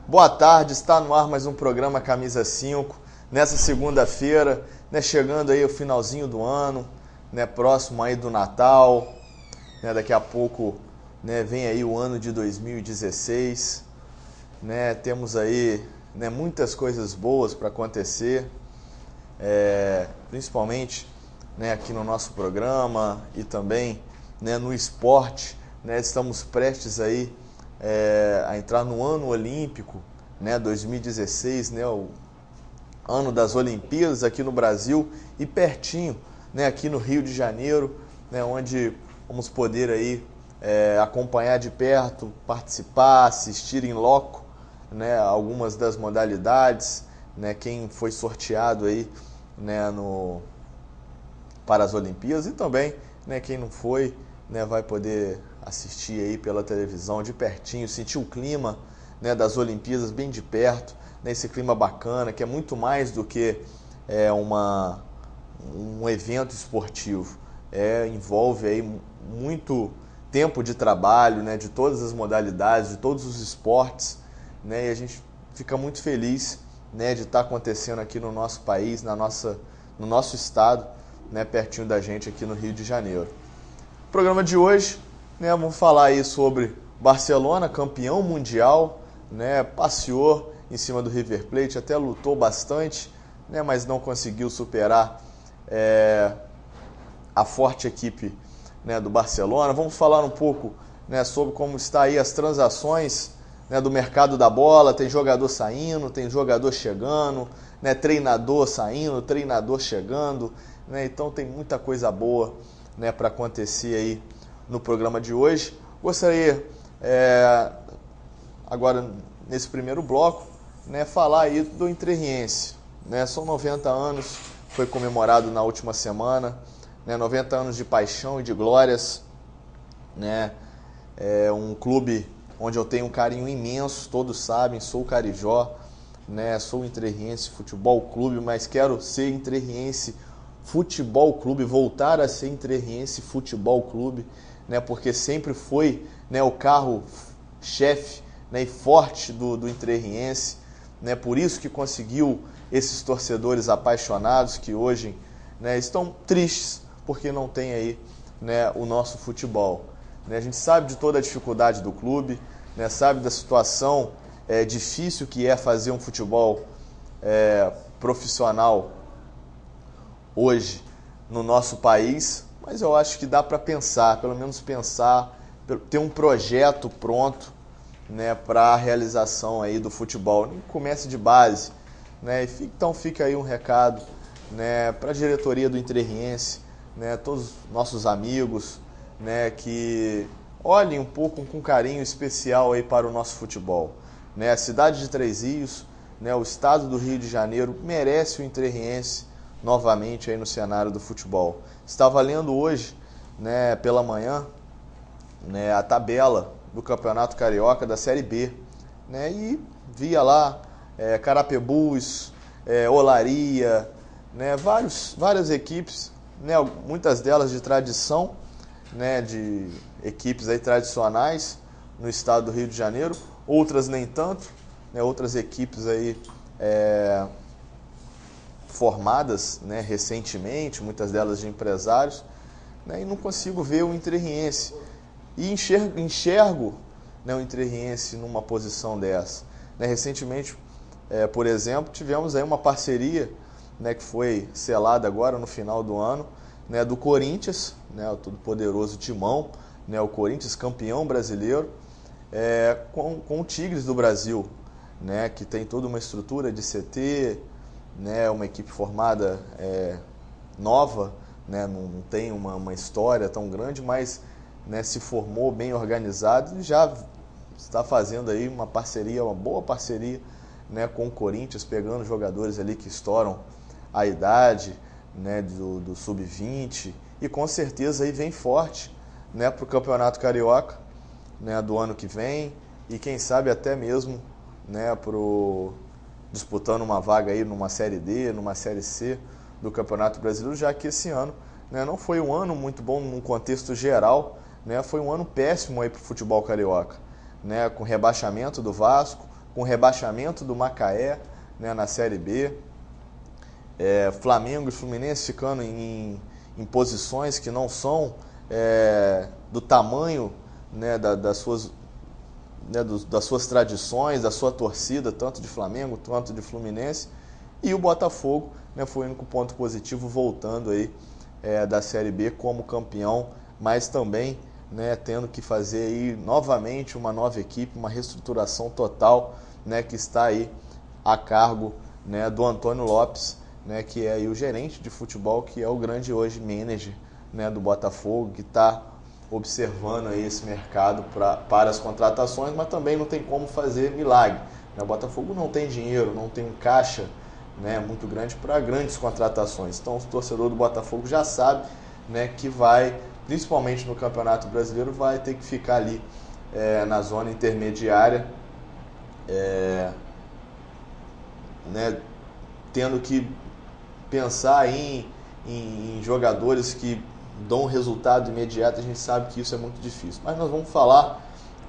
Boa tarde, está no ar mais um programa Camisa 5, nessa segunda-feira, chegando aí o finalzinho do ano, próximo aí do Natal, daqui a pouco vem aí o ano de 2016, temos aí muitas coisas boas para acontecer, principalmente aqui no nosso programa e também no esporte, estamos prestes aí a entrar no ano olímpico, 2016, o ano das Olimpíadas aqui no Brasil e pertinho, aqui no Rio de Janeiro, onde vamos poder aí acompanhar de perto, participar, assistir em loco, algumas das modalidades, quem foi sorteado aí, para as Olimpíadas e também, quem não foi, vai poder assistir aí pela televisão de pertinho, sentir o clima das Olimpíadas bem de perto, esse clima bacana, que é muito mais do que um evento esportivo, envolve aí muito tempo de trabalho, de todas as modalidades, de todos os esportes, e a gente fica muito feliz de estar acontecendo aqui no nosso país, no nosso estado, pertinho da gente aqui no Rio de Janeiro. No programa de hoje, vamos falar aí sobre Barcelona, campeão mundial, passeou em cima do River Plate, até lutou bastante, mas não conseguiu superar a forte equipe do Barcelona. Vamos falar um pouco sobre como está aí as transações do mercado da bola, tem jogador saindo, tem jogador chegando, treinador saindo, treinador chegando, então tem muita coisa boa para acontecer aí no programa de hoje. Gostaria, agora nesse primeiro bloco, falar aí do Entrerriense. São 90 anos, foi comemorado na última semana, 90 anos de paixão e de glórias, é um clube onde eu tenho um carinho imenso, todos sabem, sou carijó, sou Entrerriense Futebol Clube, mas quero ser Entrerriense Futebol Clube, voltar a ser Entrerriense Futebol Clube, porque sempre foi o carro-chefe e forte do Entrerriense, por isso que conseguiu esses torcedores apaixonados que hoje estão tristes porque não tem aí o nosso futebol. A gente sabe de toda a dificuldade do clube, sabe da situação difícil que é fazer um futebol profissional hoje no nosso país, mas eu acho que dá para pensar, pelo menos pensar, ter um projeto pronto para a realização aí do futebol. Comece de base, então fica aí um recado para a diretoria do Entrerriense, todos os nossos amigos, que olhem um pouco com carinho especial aí para o nosso futebol. A cidade de Três Rios, o estado do Rio de Janeiro merece o Entrerriense novamente aí no cenário do futebol. Estava lendo hoje, pela manhã, a tabela do Campeonato Carioca da Série B, e via lá Carapebus, Olaria, várias equipes, muitas delas de tradição, de equipes aí tradicionais no estado do Rio de Janeiro, outras nem tanto, outras equipes aí formadas recentemente, muitas delas de empresários, e não consigo ver o Entrerriense. E enxergo o Entrerriense numa posição dessa. Recentemente, por exemplo, tivemos aí uma parceria que foi selada agora no final do ano, do Corinthians, o todo-poderoso Timão, o Corinthians campeão brasileiro, com o Tigres do Brasil, que tem toda uma estrutura de CT, uma equipe formada nova, não tem uma história tão grande, mas se formou bem organizado e já está fazendo aí uma boa parceria com o Corinthians, pegando jogadores ali que estouram a idade do sub-20 e com certeza aí vem forte para o Campeonato Carioca do ano que vem e quem sabe até mesmo disputando uma vaga aí numa Série D, numa Série C do Campeonato Brasileiro, já que esse ano não foi um ano muito bom num contexto geral, foi um ano péssimo aí para o futebol carioca, com rebaixamento do Vasco, com o rebaixamento do Macaé, né, na Série B, Flamengo e Fluminense ficando em posições que não são do tamanho, né, das suas tradições, da sua torcida, tanto de Flamengo quanto de Fluminense, e o Botafogo, né, foi o único ponto positivo voltando aí da Série B como campeão, mas também, né, tendo que fazer aí novamente uma nova equipe, uma reestruturação total, né, que está aí a cargo, né, do Antônio Lopes, né, que é aí o gerente de futebol, que é o grande hoje manager, né, do Botafogo, que está observando aí esse mercado para as contratações, mas também não tem como fazer milagre, né? O Botafogo não tem dinheiro, não tem um caixa, né, muito grande para grandes contratações. Então o torcedor do Botafogo já sabe, né, que vai, principalmente no Campeonato Brasileiro, vai ter que ficar ali na zona intermediária, né, tendo que pensar em jogadores que dão um resultado imediato. A gente sabe que isso é muito difícil. Mas nós vamos falar,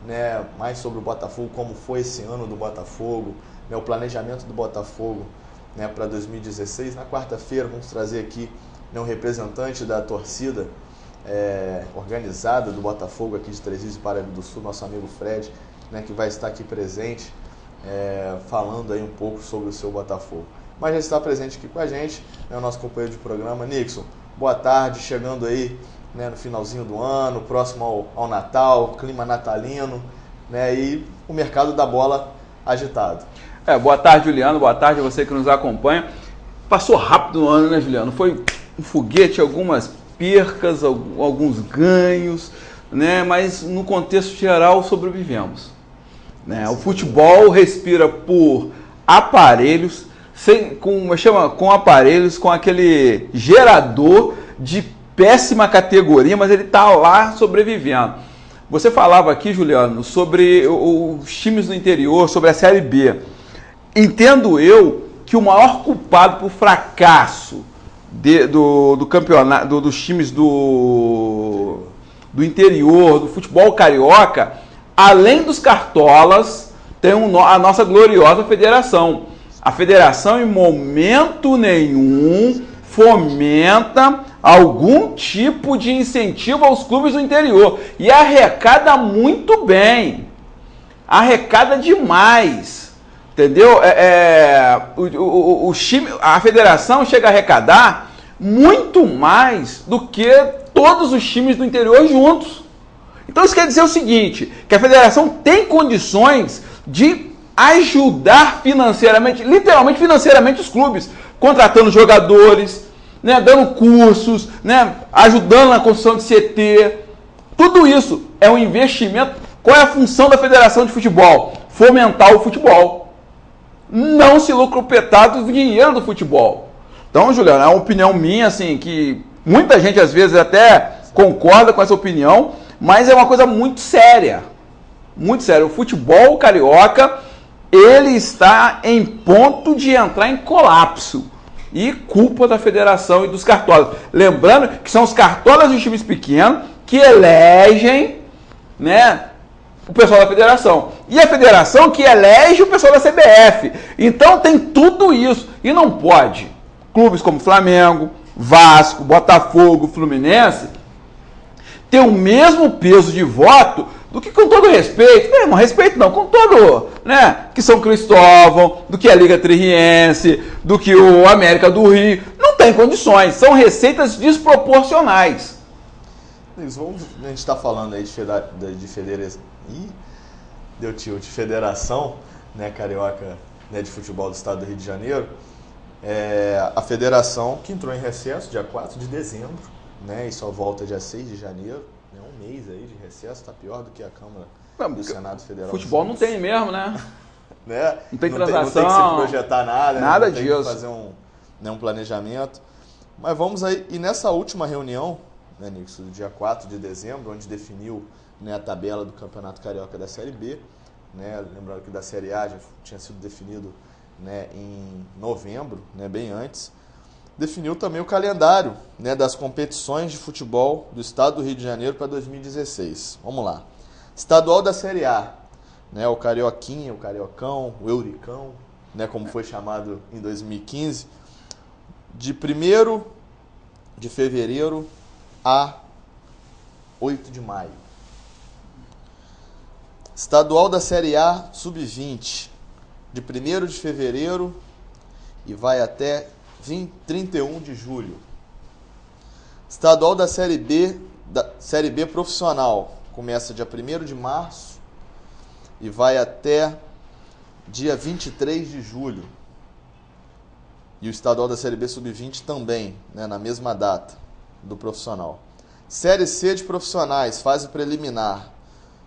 né, mais sobre o Botafogo, como foi esse ano do Botafogo, né, o planejamento do Botafogo, né, para 2016. Na quarta-feira vamos trazer aqui, né, um representante da torcida organizada do Botafogo aqui de Três Rios e Paraíba do Sul, nosso amigo Fred, né, que vai estar aqui presente, falando aí um pouco sobre o seu Botafogo. Mas já está presente aqui com a gente, né, o nosso companheiro de programa, Nixon. Boa tarde, chegando aí, né, no finalzinho do ano, próximo ao Natal, clima natalino, né, e o mercado da bola agitado. Boa tarde, Juliano, boa tarde a você que nos acompanha. Passou rápido o ano, né, Juliano? Foi um foguete, algumas percas, alguns ganhos, né, mas no contexto geral sobrevivemos, né? O futebol respira por aparelhos, com aparelhos, com aquele gerador de péssima categoria, mas ele está lá sobrevivendo. Você falava aqui, Juliano, sobre os times do interior, sobre a Série B. Entendo eu que o maior culpado por fracasso do campeonato, dos times do interior, do futebol carioca, além dos cartolas, tem a nossa gloriosa federação. A federação, em momento nenhum, fomenta algum tipo de incentivo aos clubes do interior. E arrecada muito bem. Arrecada demais. Entendeu? A federação chega a arrecadar muito mais do que todos os times do interior juntos. Então isso quer dizer o seguinte, que a federação tem condições de ajudar financeiramente, literalmente financeiramente, os clubes, contratando jogadores, né, dando cursos, né, ajudando na construção de CT. Tudo isso é um investimento. Qual é a função da Federação de Futebol? Fomentar o futebol. Não se lucropetar do dinheiro do futebol. Então, Juliano, é uma opinião minha, assim, que muita gente às vezes até concorda com essa opinião, mas é uma coisa muito séria. Muito séria. O futebol carioca, ele está em ponto de entrar em colapso. E culpa da federação e dos cartolas. Lembrando que são os cartolas dos times pequenos que elegem, né, o pessoal da federação. E a federação que elege o pessoal da CBF. Então tem tudo isso. E não pode clubes como Flamengo, Vasco, Botafogo, Fluminense ter o mesmo peso de voto do que, com todo respeito, não respeito não, com todo, né, que São Cristóvão, do que a Liga Terriense, do que o América do Rio, não tem condições, são receitas desproporcionais. A gente está falando aí de federação, né, carioca, né, de futebol do estado do Rio de Janeiro, a federação que entrou em recesso dia 4 de dezembro, né, e só volta dia 6 de janeiro, né, um mês aí de recesso, está pior do que a Câmara do Senado Federal. Futebol não tem mesmo, né? Né? Não tem transação. Não tem que se projetar nada, nada não tem disso. Que fazer um planejamento. Mas vamos aí, e nessa última reunião, né, Nixon, do dia 4 de dezembro, onde definiu, né, a tabela do Campeonato Carioca da Série B, né, lembrando que da Série A já tinha sido definido, né, em novembro, né, bem antes, definiu também o calendário, né, das competições de futebol do estado do Rio de Janeiro para 2016. Vamos lá. Estadual da Série A, né, o Carioquinha, o Cariocão, o Euricão, né, como foi chamado em 2015, de 1º de fevereiro a 8 de maio. Estadual da Série A Sub-20, de 1º de fevereiro e vai até 31 de julho. Estadual da Série B Profissional, começa dia 1º de março e vai até dia 23 de julho. E o estadual da Série B Sub-20 também, né, na mesma data do profissional. Série C de profissionais, fase preliminar,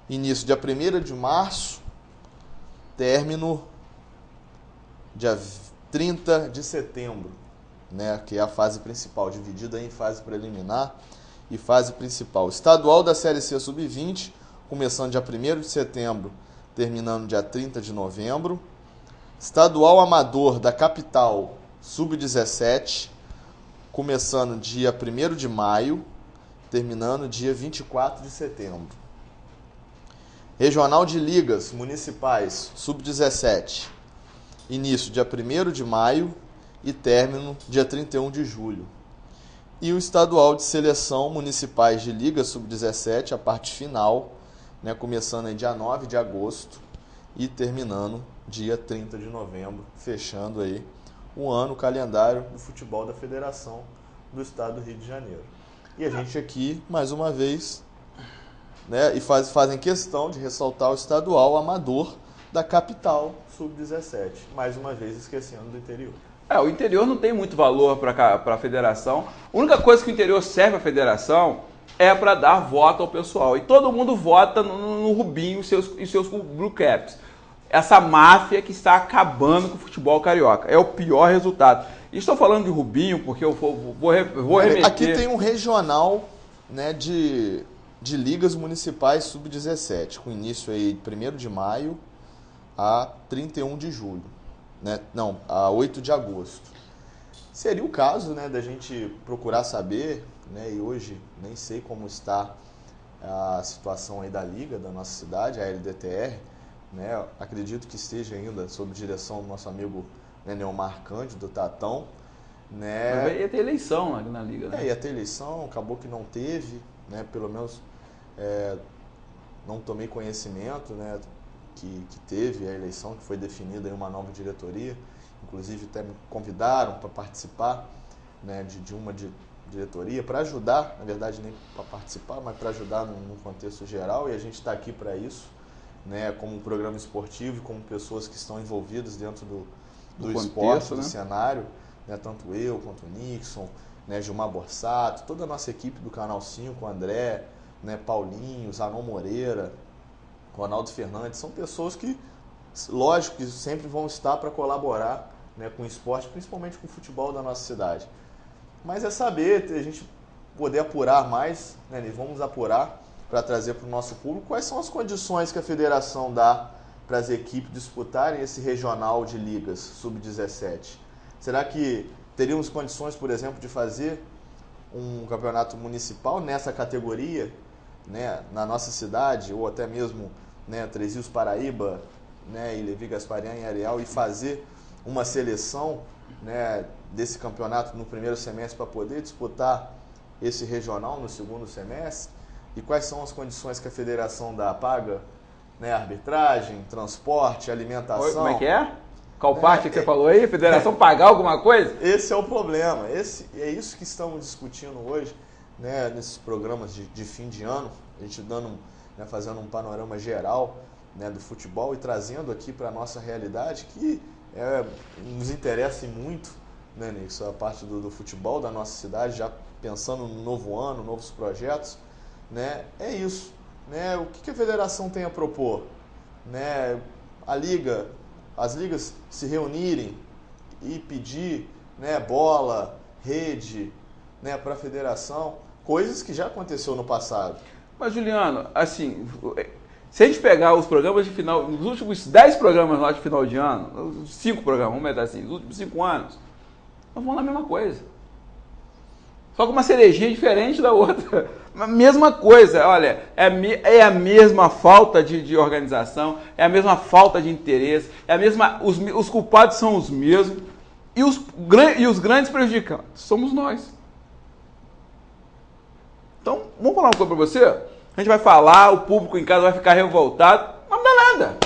início dia 1º de março, término dia 30 de setembro, né, que é a fase principal, dividida em fase preliminar e fase principal. Estadual da Série C Sub-20, começando dia 1º de setembro, terminando dia 30 de novembro. Estadual Amador da Capital Sub-17, começando dia 1º de maio, terminando dia 24 de setembro. Regional de Ligas Municipais Sub-17, início dia 1º de maio e término dia 31 de julho. E o Estadual de Seleção Municipais de Liga Sub-17, a parte final, né, começando em dia 9 de agosto e terminando dia 30 de novembro, fechando aí o ano, o calendário do futebol da Federação do Estado do Rio de Janeiro. E a gente aqui, mais uma vez, né, e fazem questão de ressaltar o estadual amador da capital Sub-17, mais uma vez esquecendo do interior. O interior não tem muito valor para a federação. A única coisa que o interior serve à federação é para dar voto ao pessoal. E todo mundo vota no Rubinho e seus Blue Caps. Essa máfia que está acabando com o futebol carioca. É o pior resultado. E estou falando de Rubinho porque eu vou remeter... Aqui tem um regional, né, de ligas municipais Sub-17, com início aí de 1º de maio a 31 de julho. Né? Não, a 8 de agosto. Seria o caso, né, da gente procurar saber, né, e hoje nem sei como está a situação aí da liga da nossa cidade, a LDTR, né, acredito que esteja ainda sob direção do nosso amigo, né, Neomar Cândido, Tatão, né. Mas ia ter eleição na liga, né? Ia ter eleição, acabou que não teve, né, pelo menos não tomei conhecimento, né, que teve a eleição, que foi definida em uma nova diretoria. Inclusive até me convidaram para participar, né, de uma diretoria, para ajudar, na verdade nem para participar, mas para ajudar num contexto geral, e a gente está aqui para isso, né, como um programa esportivo e como pessoas que estão envolvidas dentro do esporte, do cenário, né, tanto eu quanto o Nixon, né, Gilmar Borsato, toda a nossa equipe do Canal 5, o André, né, Paulinho, Zanon Moreira, Ronaldo Fernandes, são pessoas que, lógico, que sempre vão estar para colaborar, né, com o esporte, principalmente com o futebol da nossa cidade. Mas é saber, a gente poder apurar mais, né, e vamos apurar para trazer para o nosso público quais são as condições que a federação dá para as equipes disputarem esse regional de ligas Sub-17. Será que teríamos condições, por exemplo, de fazer um campeonato municipal nessa categoria, né, na nossa cidade, ou até mesmo, né, Três Rios, Paraíba, né, e Levi Gasparian em Areal, e fazer uma seleção, né, desse campeonato no primeiro semestre para poder disputar esse regional no segundo semestre? E quais são as condições que a federação dá? Paga, né, arbitragem, transporte, alimentação? Oi, como é que é? Qual parte que você falou aí? A federação pagar alguma coisa? Esse é o problema. É isso que estamos discutindo hoje, né, nesses programas de fim de ano, a gente né, fazendo um panorama geral, né, do futebol e trazendo aqui para a nossa realidade, que nos interessa muito, né, Nixon, a parte do futebol da nossa cidade, já pensando no novo ano, novos projetos, né, é isso. Né, o que a federação tem a propor? Né, as ligas se reunirem e pedir, né, bola, rede, né, para a federação, coisas que já aconteceu no passado. Mas, Juliano, assim, se a gente pegar os programas de final, nos últimos 10 programas lá de final de ano, 5 programas, vamos meter assim, nos últimos 5 anos, nós vamos na mesma coisa. Só com uma cerejinha diferente da outra. A mesma coisa, olha, é a mesma falta de organização, é a mesma falta de interesse, é a mesma, os culpados são os mesmos e os grandes prejudicados somos nós. Então, vamos falar uma coisa para você? A gente vai falar, o público em casa vai ficar revoltado, mas não dá nada.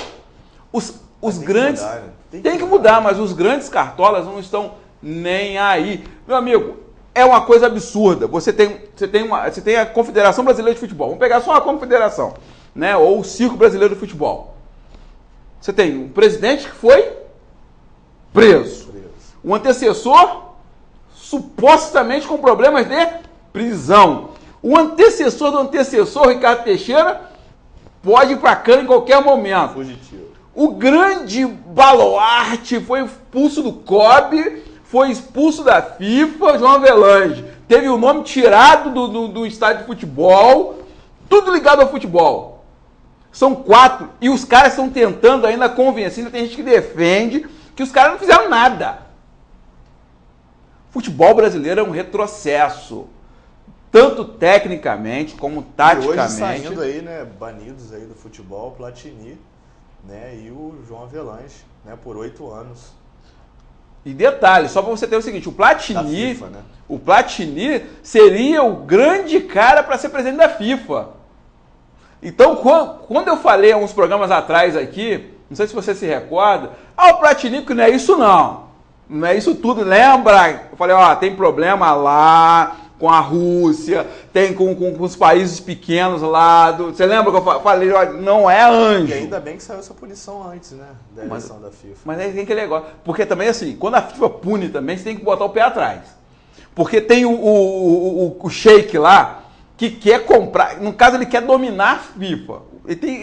Os grandes... Que mudar, né? Tem que mudar, mas os grandes cartolas não estão nem aí. Meu amigo, é uma coisa absurda. Você tem a Confederação Brasileira de Futebol. Vamos pegar só a Confederação, né? Ou o Circo Brasileiro de Futebol. Você tem um presidente que foi preso. Um antecessor supostamente com problemas de prisão. O antecessor do antecessor, Ricardo Teixeira, pode ir para a cana em qualquer momento. Fugitivo. O grande baluarte foi expulso do COB, foi expulso da FIFA, João Avelange. Teve o nome tirado do estádio de futebol, tudo ligado ao futebol. São 4, e os caras estão tentando ainda convencer, ainda tem gente que defende que os caras não fizeram nada. Futebol brasileiro é um retrocesso, tanto tecnicamente como taticamente. E hoje saindo aí, né, banidos aí do futebol, Platini, né, e o João Avelange, né, por 8 anos. E detalhe, só para você ter o seguinte, o Platini, FIFA, né? O Platini seria o grande cara para ser presidente da FIFA. Então, quando eu falei há uns programas atrás aqui, não sei se você se recorda, o Platini que não é isso não. Não é isso tudo, lembra? Eu falei, tem problema lá com a Rússia, tem com os países pequenos lá. Você lembra que eu falei, não é anjo. E ainda bem que saiu essa punição antes, né? Da eleição da FIFA. Mas aí tem aquele negócio. Porque também, assim, quando a FIFA pune também, você tem que botar o pé atrás. Porque tem o sheik lá que quer comprar, no caso ele quer dominar a FIFA.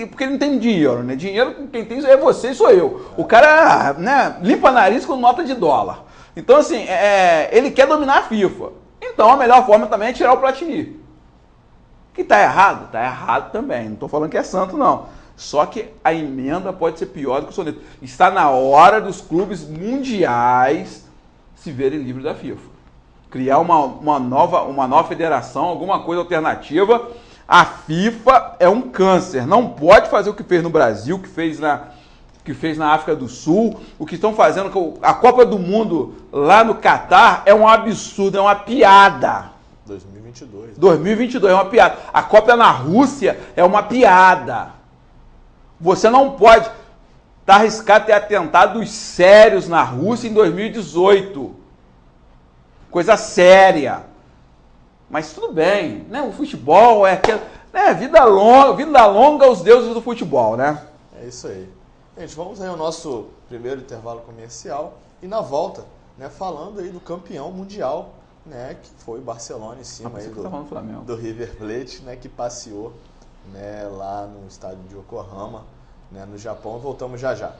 Porque ele não tem dinheiro, né? Dinheiro quem tem é você e sou eu. O cara, né, limpa nariz com nota de dólar. Então, assim, ele quer dominar a FIFA. Então, a melhor forma também é tirar o Platini. Que tá errado? Tá errado também. Não tô falando que é santo, não. Só que a emenda pode ser pior do que o soneto. Está na hora dos clubes mundiais se verem livres da FIFA. Criar uma nova federação, alguma coisa alternativa. A FIFA é um câncer. Não pode fazer o que fez no Brasil, que fez na África do Sul, o que estão fazendo com a Copa do Mundo lá no Catar é um absurdo, é uma piada. 2022 é uma piada. A Copa na Rússia é uma piada. Você não pode arriscar ter atentados sérios na Rússia em 2018. Coisa séria. Mas tudo bem, né? O futebol é aquela, né? Vida longa aos deuses do futebol, né? É isso aí. Gente, vamos aí ao nosso primeiro intervalo comercial e na volta, né, falando aí do campeão mundial, né, que foi o Barcelona em cima aí do River Plate, né, que passeou, né, lá no estádio de Yokohama, né, no Japão. Voltamos já já.